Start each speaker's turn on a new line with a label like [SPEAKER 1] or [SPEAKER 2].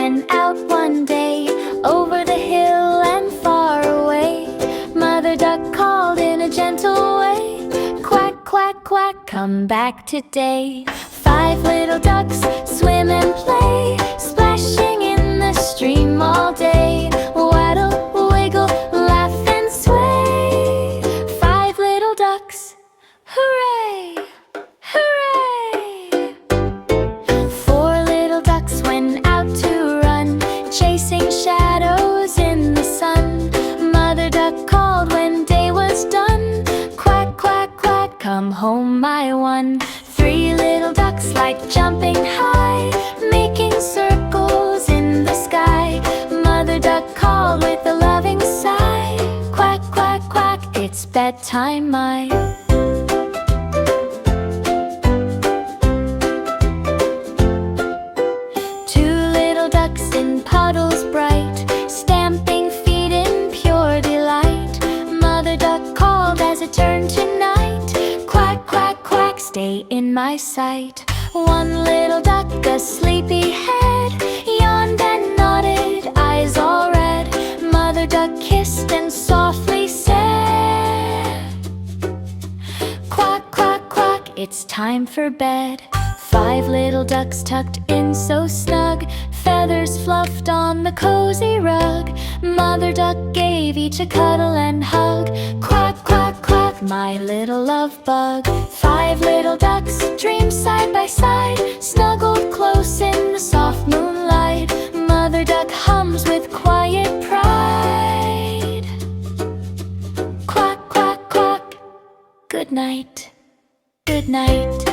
[SPEAKER 1] went out one day, over the hill and far away. Mother Duck called in a gentle way, "Quack, quack, quack, come back today." 5 little ducks swim and play, splashing in the stream all day. Waddle, wiggle, laugh and sway. 5 little ducks, hooray! Hooray! 4 little ducks went out to run, chasing shadows in the sun. Mother Duck called when day was done, "Quack, quack, quack, come home my one." 3 little ducks like jumping high, making circles in the sky. Mother Duck called with a loving sigh, "Quack, quack, quack, it's bedtime, my." 2 little ducks in puddles bright, stamping feet in pure delight. Mother Duck called as it turned to night, "Quack, quack, quack, stay in my sight." 1 little duck, a sleepy head, yawned and nodded, eyes all red. Mother Duck kissed and softly said, "Quack, quack, quack, it's time for bed." 5 little ducks tucked in so snug, feathers fluffed on the cozy rug. Mother Duck gave each a cuddle and hug, "Quack, quack, quack, my little love bug." 5 little ducks dreamed side by side, snuggled close in the soft moonlight. Mother Duck hums with quiet pride, "Quack, quack, quack, good night, good night."